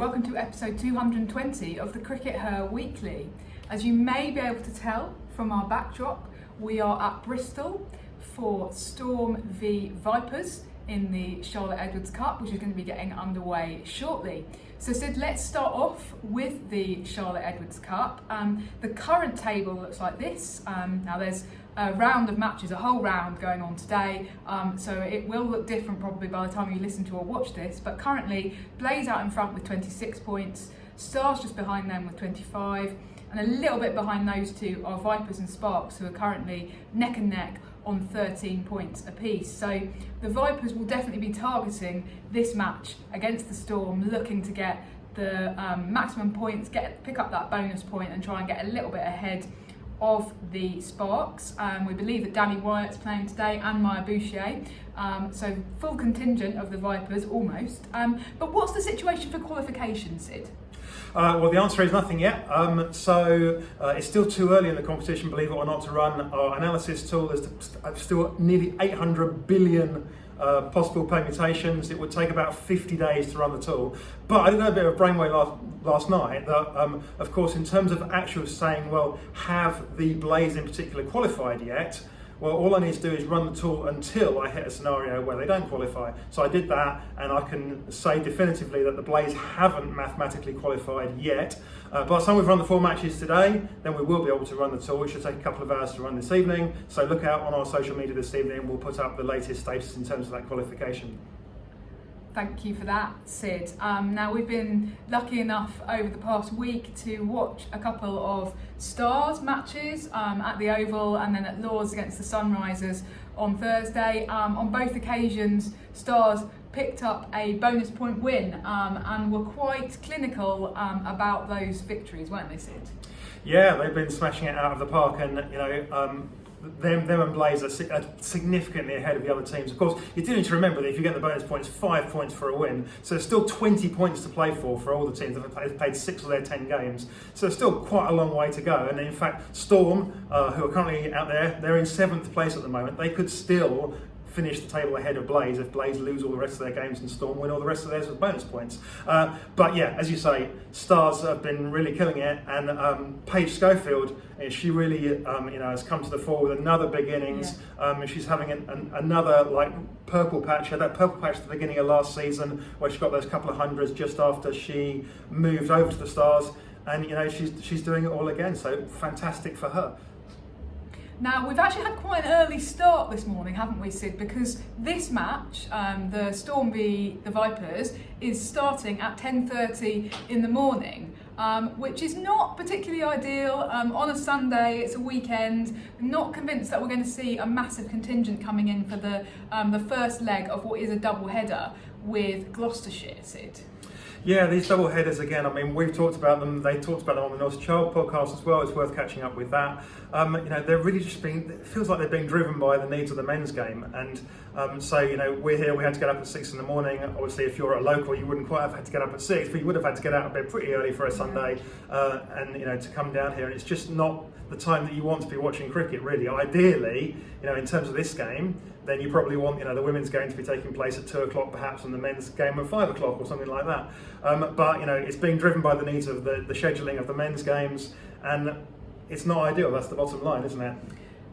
welcome to episode 220 of the CRICKETher Weekly. As you may be able to tell from our backdrop, we are at Bristol for Storm v Vipers in the Charlotte Edwards Cup, which is going to be getting underway shortly. So Sid, let's start off with the Charlotte Edwards Cup. The current table looks like this. Now there's a round of matches, a whole round going on today, so it will look different probably by the time you listen to or watch this, but currently Blaze out in front with 26 points, Stars just behind them with 25, and a little bit behind those two are Vipers and Sparks, who are currently neck and neck on 13 points apiece. So the Vipers will definitely be targeting this match against the Storm, looking to get the maximum points, pick up that bonus point and try and get a little bit ahead of the Sparks. We believe that Danny Wyatt's playing today and Maya Bouchier, so full contingent of the Vipers almost. But what's the situation for qualification, Sid? Well, the answer is nothing yet. It's still too early in the competition, believe it or not, to run our analysis tool. There's still nearly 800 billion possible permutations. It would take about 50 days to run the tool. But I did a bit of brainwave last night that, of course, in terms of actual saying, well, have the Blaze in particular qualified yet? Well, all I need to do is run the tool until I hit a scenario where they don't qualify. So I did that, and I can say definitively that the Blaze haven't mathematically qualified yet. By the time we've run the 4 matches today, then we will be able to run the tool. It should take a couple of hours to run this evening. So look out on our social media this evening. We'll put up the latest status in terms of that qualification. Thank you for that, Sid. Now we've been lucky enough over the past week to watch a couple of Stars matches at the Oval and then at Lords against the Sunrisers on Thursday. On both occasions, Stars picked up a bonus point win and were quite clinical about those victories, weren't they, Sid? Yeah, they've been smashing it out of the park, and them and Blaze are significantly ahead of the other teams. Of course, you do need to remember that if you get the bonus points, 5 points for a win. So there's still 20 points to play for all the teams that have played 6 of their 10 games. So there's still quite a long way to go. And in fact, Storm, who are currently out there, they're in 7th place at the moment. They could still finish the table ahead of Blaze if Blaze lose all the rest of their games and Storm win all the rest of theirs with bonus points. But yeah, as you say, Stars have been really killing it, and Paige Schofield, she really has come to the fore with another big innings. Yeah. She's having another purple patch. She had that purple patch at the beginning of last season where she got those couple of hundreds just after she moved over to the Stars, and she's doing it all again. So fantastic for her. Now, we've actually had quite an early start this morning, haven't we, Sid? Because this match, the Storm v the Vipers, is starting at 10:30 in the morning, which is not particularly ideal on a Sunday. It's a weekend. I'm not convinced that we're going to see a massive contingent coming in for the first leg of what is a double header with Gloucestershire, Sid. Yeah, these double headers again. I mean, we've talked about them. They talked about them on the North Child podcast as well. It's worth catching up with that. They're really just it feels like they're being driven by the needs of the men's game. And we're here. We had to get up at 6 in the morning. Obviously, if you're a local, you wouldn't quite have had to get up at 6, but you would have had to get out of bed pretty early for a Sunday, and to come down here. And it's just not the time that you want to be watching cricket, really. Ideally, in terms of this game, then you probably want the women's game to be taking place at 2 o'clock perhaps, and the men's game at 5 o'clock or something like that. But it's being driven by the needs of the scheduling of the men's games, and it's not ideal. That's the bottom line, isn't it?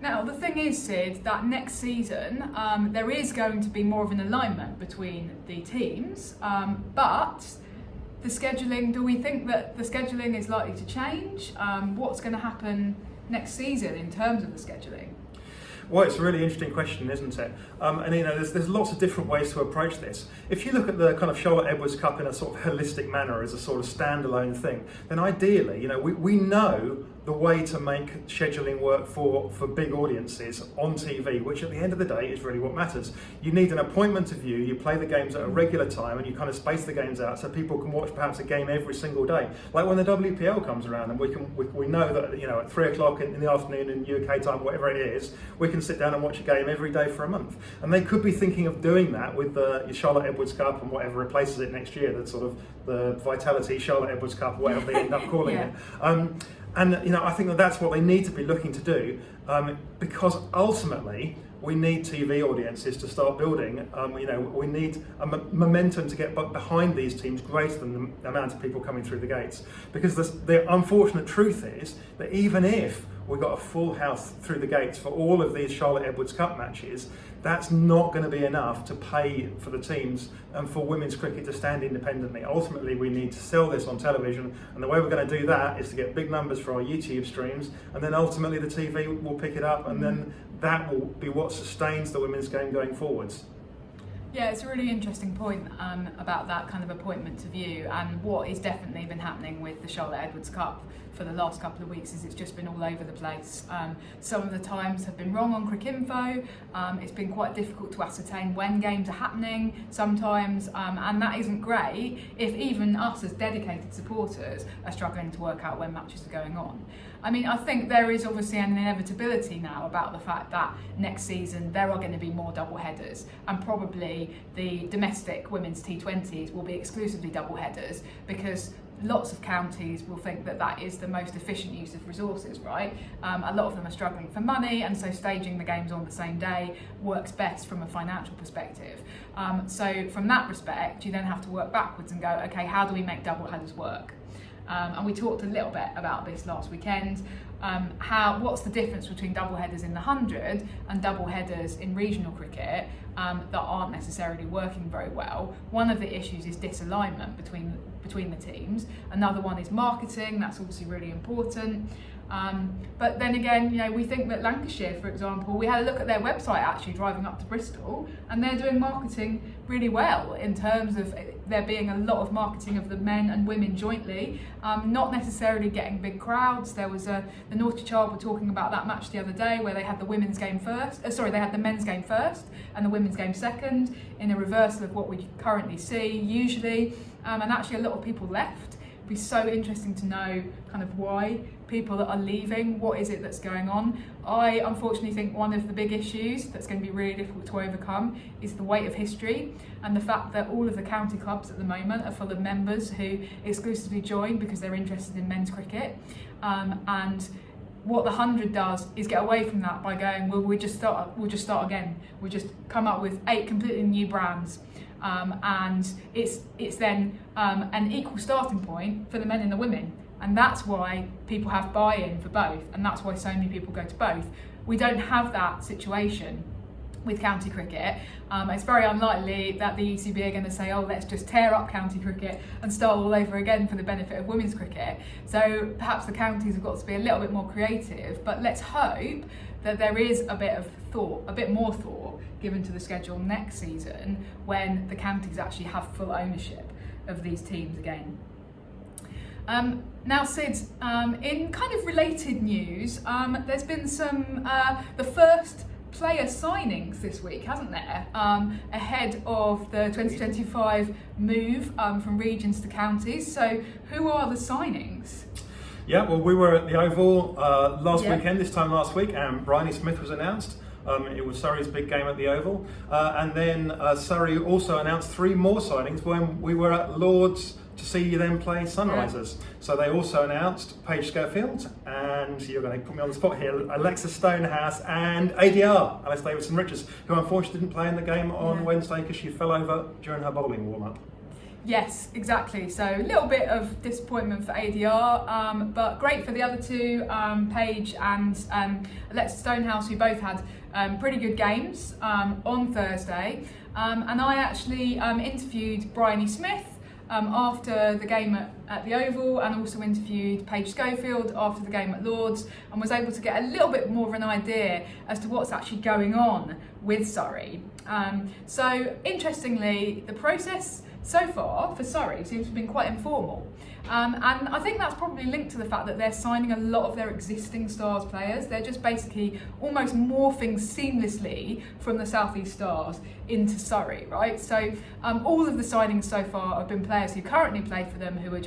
Now, the thing is, Sid, that next season there is going to be more of an alignment between the teams, but the scheduling, do we think that the scheduling is likely to change? What's going to happen next season in terms of the scheduling? Well, it's a really interesting question, isn't it? There's lots of different ways to approach this. If you look at the kind of Charlotte Edwards Cup in a sort of holistic manner as a sort of standalone thing, then ideally, we know the way to make scheduling work for big audiences on TV, which at the end of the day is really what matters. You need an appointment to view, you play the games at a regular time, and you kind of space the games out so people can watch perhaps a game every single day. Like when the WPL comes around, and we know that at 3 o'clock in the afternoon in UK time, whatever it is, we can sit down and watch a game every day for a month. And they could be thinking of doing that with the Charlotte Edwards Cup and whatever replaces it next year, that's sort of the Vitality Charlotte Edwards Cup, whatever they end up calling it. I think that's what they need to be looking to do. because ultimately we need TV audiences to start building. We need a momentum to get behind these teams greater than the amount of people coming through the gates. Because the unfortunate truth is that even if we got a full house through the gates for all of these Charlotte Edwards Cup matches, that's not going to be enough to pay for the teams and for women's cricket to stand independently. Ultimately, we need to sell this on television, and the way we're going to do that is to get big numbers for our YouTube streams, and then ultimately the TV will pick it up, and then that will be what sustains the women's game going forwards. Yeah, it's a really interesting point about that kind of appointment to view, and what has definitely been happening with the Charlotte Edwards Cup for the last couple of weeks is it's just been all over the place. Some of the times have been wrong on CRICKETher. It's been quite difficult to ascertain when games are happening sometimes, and that isn't great if even us as dedicated supporters are struggling to work out when matches are going on. I mean, I think there is obviously an inevitability now about the fact that next season there are going to be more double headers, and probably the domestic women's T20s will be exclusively double headers, because lots of counties will think that that is the most efficient use of resources, right? A lot of them are struggling for money, and so staging the games on the same day works best from a financial perspective. So from that respect, you then have to work backwards and go, okay, how do we make double headers work? And we talked a little bit about this last weekend. What's the difference between double headers in the 100 and double headers in regional cricket that aren't necessarily working very well? One of the issues is disalignment between the teams. Another one is marketing. That's obviously really important. But then again, we think that Lancashire, for example, we had a look at their website actually driving up to Bristol, and they're doing marketing really well in terms of there being a lot of marketing of the men and women jointly, not necessarily getting big crowds. There was the Naughty Child were talking about that match the other day where they had the women's game first, they had the men's game first and the women's game second, in a reversal of what we currently see usually, and actually a lot of people left. It'd be so interesting to know kind of why people that are leaving, what is it that's going on. I unfortunately think one of the big issues that's going to be really difficult to overcome is the weight of history, and the fact that all of the county clubs at the moment are full of members who exclusively join because they're interested in men's cricket, and what the 100 does is get away from that by going, well, we'll just start again. We'll just come up with 8 completely new brands. And it's then an equal starting point for the men and the women, and that's why people have buy-in for both, and that's why so many people go to both. We don't have that situation with county cricket. It's very unlikely that the ECB are going to say, oh, let's just tear up county cricket and start all over again for the benefit of women's cricket. So perhaps the counties have got to be a little bit more creative, but let's hope that there is a bit more thought given to the schedule next season when the counties actually have full ownership of these teams again. Now, Sid, in kind of related news, there's been some, the first player signings this week, hasn't there? Ahead of the 2025 move from regions to counties. So who are the signings? Yeah, well, we were at the Oval last weekend, this time last week, and Bryony Smith was announced. It was Surrey's big game at the Oval. And then Surrey also announced 3 more signings when we were at Lord's to see them play Sunrisers. Yeah. So they also announced Paige Schofield, and you're going to put me on the spot here, Alexa Stonehouse and ADR, Alice Davidson-Richards, who unfortunately didn't play in the game on Wednesday because she fell over during her bowling warm-up. Yes, exactly. So a little bit of disappointment for ADR, but great for the other 2, Paige and Alexa Stonehouse, who both had pretty good games on Thursday. And I actually interviewed Bryony Smith after the game at the Oval, and also interviewed Paige Schofield after the game at Lord's, and was able to get a little bit more of an idea as to what's actually going on with Surrey. So interestingly, the process so far for Surrey seems to have been quite informal. And I think that's probably linked to the fact that they're signing a lot of their existing Stars players. They're just basically almost morphing seamlessly from the South East Stars into Surrey, right? So all of the signings so far have been players who currently play for them who have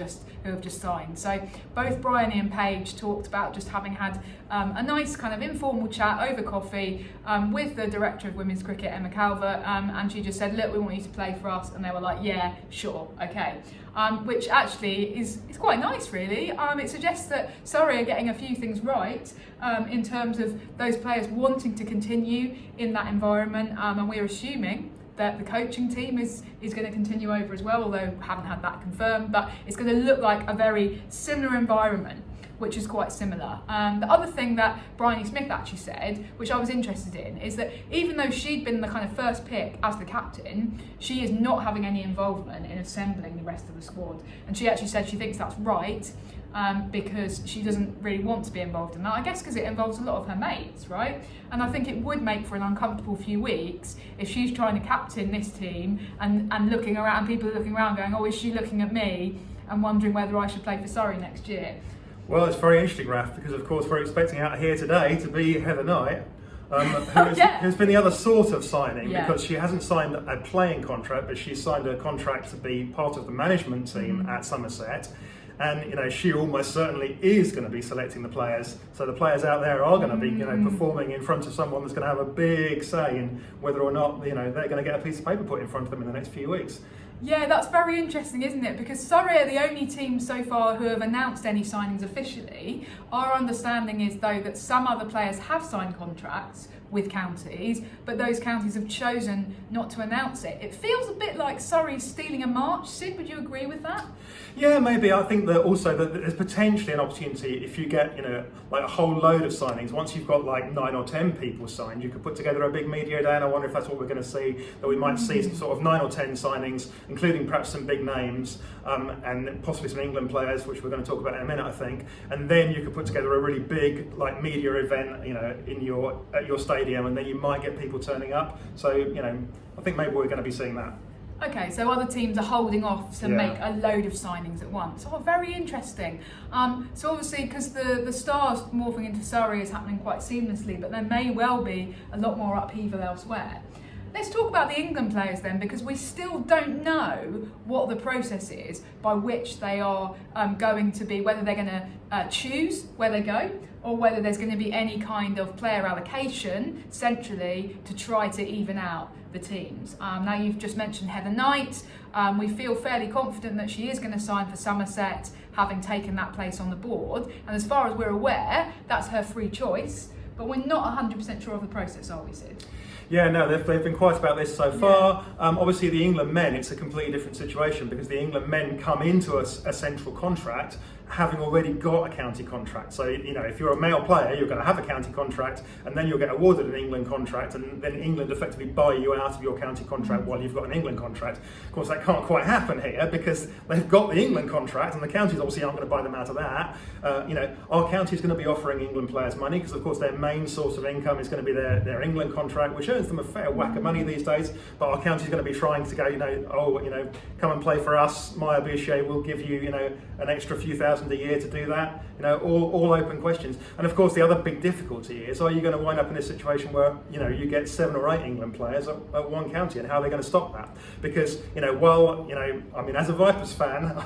just signed. So both Bryony and Paige talked about just having had a nice kind of informal chat over coffee with the director of women's cricket, Emma Calvert, and she just said, look, we want you to play for us, and they were like, yeah, sure, okay. Which actually is quite nice, really. It suggests that Surrey are getting a few things right in terms of those players wanting to continue in that environment, and we're assuming that the coaching team is going to continue over as well, although haven't had that confirmed, but it's going to look like a very similar environment, which is quite similar. The other thing that Bryony Smith actually said, which I was interested in, is that even though she'd been the kind of first pick as the captain, she is not having any involvement in assembling the rest of the squad. And she actually said she thinks that's right, because she doesn't really want to be involved in that. I guess because it involves a lot of her mates, right? And I think it would make for an uncomfortable few weeks if she's trying to captain this team and looking around, people are looking around going, oh, is she looking at me, and wondering whether I should play for Surrey next year. Well, it's very interesting, Raf, because of course we're expecting out here today to be Heather Knight, who's been the other sort of signing, because she hasn't signed a playing contract, but she's signed a contract to be part of the management team at Somerset. And she almost certainly is going to be selecting the players. So the players out there are going to be, performing in front of someone that's going to have a big say in whether or not, they're going to get a piece of paper put in front of them in the next few weeks. Yeah, that's very interesting, isn't it? Because Surrey are the only team so far who have announced any signings officially. Our understanding is, though, that some other players have signed contracts with counties, but those counties have chosen not to announce it. It feels a bit like Surrey stealing a march. Sid, would you agree with that? Yeah, maybe. I think that also that there's potentially an opportunity if you get, like a whole load of signings. Once you've got like 9 or 10 people signed, you could put together a big media day, and I wonder if that's what we're going to see, that we might see some sort of 9 or 10 signings, including perhaps some big names, and possibly some England players, which we're going to talk about in a minute, I think. And then you could put together a really big like media event, at your stadium, and then you might get people turning up. So, I think maybe we're going to be seeing that. Okay, so other teams are holding off to make a load of signings at once. Oh, very interesting. So obviously, because the Stars morphing into Surrey is happening quite seamlessly, but there may well be a lot more upheaval elsewhere. Let's talk about the England players then, because we still don't know what the process is by which they are going to be, whether they're going to choose where they go, or whether there's going to be any kind of player allocation centrally to try to even out the teams. Now, you've just mentioned Heather Knight. We feel fairly confident that she is going to sign for Somerset, having taken that place on the board. And as far as we're aware, that's her free choice. But we're not 100% sure of the process, are we, Sid? Yeah, no, they've been quiet about this so far. Obviously, the England men, it's a completely different situation, because the England men come into a central contract having already got a county contract. So, if you're a male player, you're going to have a county contract, and then you'll get awarded an England contract, and then England effectively buy you out of your county contract while you've got an England contract. Of course, that can't quite happen here, because they've got the England contract, and the counties obviously aren't going to buy them out of that. Our county is going to be offering England players money, because of course their main source of income is going to be their England contract, which earns them a fair whack of money these days. But our county is going to be trying to go, come and play for us. Maya Boucher will give you, an extra few thousand a year to do that. All open questions. And of course, the other big difficulty is, are you going to wind up in a situation where you get 7 or 8 England players at one county, and how are they going to stop that? Because as a Vipers fan,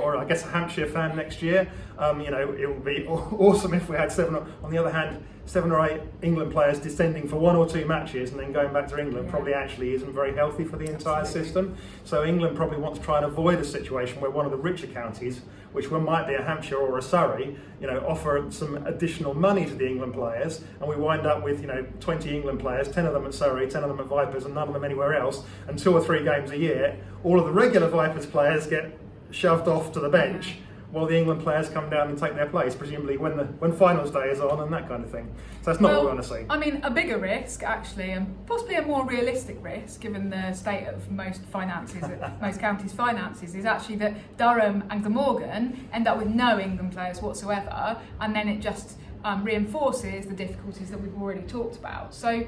or I guess a Hampshire fan next year, it would be awesome if we had 7. On the other hand, 7 or 8 England players descending for 1 or 2 matches and then going back to England probably actually isn't very healthy for the entire system. So England probably want to try and avoid a situation where one of the richer counties, which might be a Hampshire or a Surrey, offer some additional money to the England players, and we wind up with 20 England players, 10 of them at Surrey, 10 of them at Vipers, and none of them anywhere else, and 2 or 3 games a year, all of the regular Vipers players get shoved off to the bench, while the England players come down and take their place, presumably when finals day is on and that kind of thing. So that's not what we want to see. I mean, a bigger risk, actually, and possibly a more realistic risk, given the state of most finances, most counties' finances, is actually that Durham and Glamorgan end up with no England players whatsoever, and then it just reinforces the difficulties that we've already talked about. So,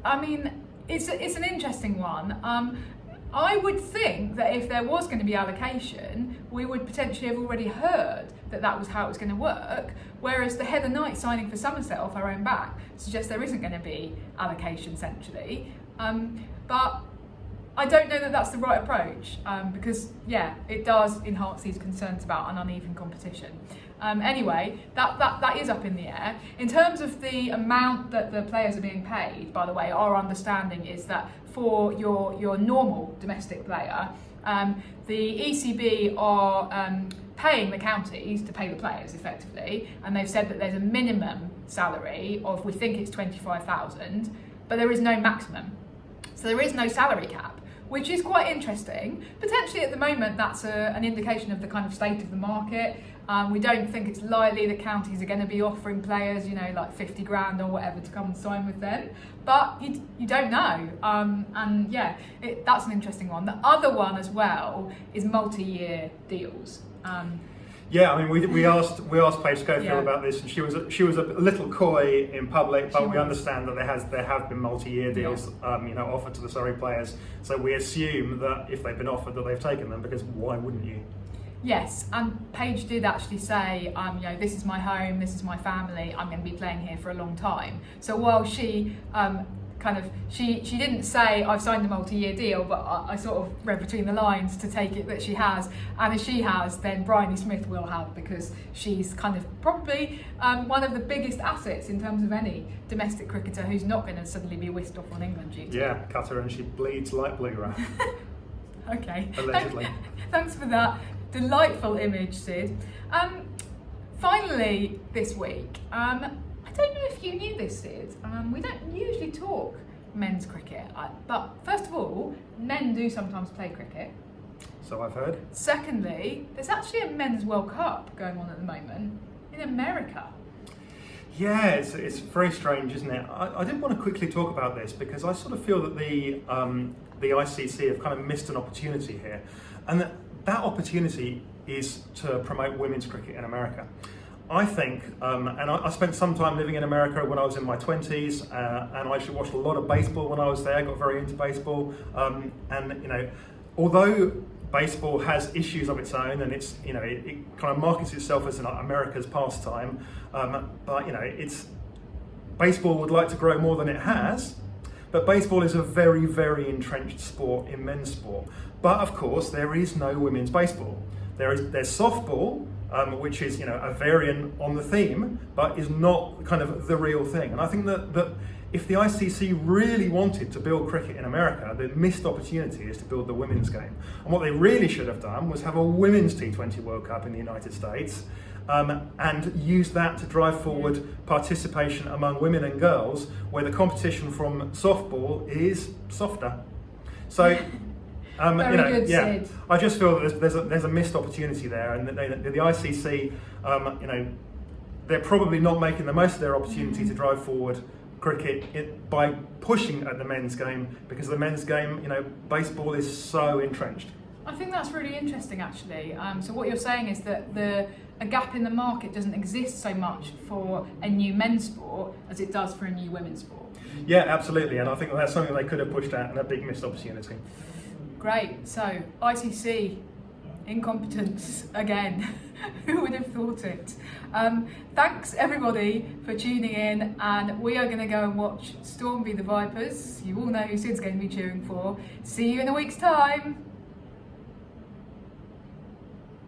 I mean, it's an interesting one. I would think that if there was going to be allocation, we would potentially have already heard that was how it was going to work, whereas the Heather Knight signing for Somerset off her own back suggests there isn't going to be allocation centrally. But I don't know that that's the right approach, because, it does enhance these concerns about an uneven competition. Anyway, that is up in the air. In terms of the amount that the players are being paid, by the way, our understanding is that for your normal domestic player, the ECB are paying the counties to pay the players effectively, and they've said that there's a minimum salary of, we think it's 25,000, but there is no maximum. So there is no salary cap, which is quite interesting. Potentially at the moment, that's an indication of the kind of state of the market. We don't think it's likely that counties are going to be offering players, like 50 grand or whatever to come and sign with them. But you don't know. And yeah, that's an interesting one. The other one as well is multi-year deals. Yeah, I mean, we asked Paige Schofield about this, and she was a little coy in public, but we understand that there have been multi-year deals, offered to the Surrey players. So we assume that if they've been offered, that they've taken them, because why wouldn't you? Yes, and Paige did actually say, this is my home, this is my family, I'm going to be playing here for a long time. So while she she didn't say I've signed a multi-year deal, but I sort of read between the lines to take it that she has, and if she has, then Bryony Smith will have, because she's kind of probably one of the biggest assets in terms of any domestic cricketer who's not going to suddenly be whisked off on England duty. Yeah, cut her and she bleeds like Blu-ray. Okay. Allegedly. Thanks for that delightful image, Sid. Finally, this week, I don't know if you knew this, Sid. We don't usually talk men's cricket, but first of all, men do sometimes play cricket. So I've heard. Secondly, there's actually a men's World Cup going on at the moment in America. Yeah, it's very strange, isn't it? I did want to quickly talk about this, because I sort of feel that the ICC have kind of missed an opportunity here, and that opportunity is to promote women's cricket in America. I think, and I spent some time living in America when I was in my 20s, and I actually watched a lot of baseball when I was there, got very into baseball, and although baseball has issues of its own, and it kind of markets itself as America's pastime, but baseball would like to grow more than it has, but baseball is a very, very entrenched sport in men's sport. But of course, there is no women's baseball. There's softball, which is a variant on the theme, but is not kind of the real thing. And I think that if the ICC really wanted to build cricket in America, the missed opportunity is to build the women's game. And what they really should have done was have a women's T20 World Cup in the United States, and use that to drive forward participation among women and girls, where the competition from softball is softer. So. Good, Sid. I just feel that there's a missed opportunity there, and the ICC, they're probably not making the most of their opportunity to drive forward cricket by pushing at the men's game, because the men's game, baseball is so entrenched. I think that's really interesting, actually. So what you're saying is that a gap in the market doesn't exist so much for a new men's sport as it does for a new women's sport. Yeah, absolutely, and I think that's something they could have pushed at, and a big missed opportunity. Great, so ICC, incompetence again. Who would have thought it? Thanks everybody for tuning in, and we are going to go and watch Storm v the Vipers. You all know who Sid's going to be cheering for. See you in a week's time.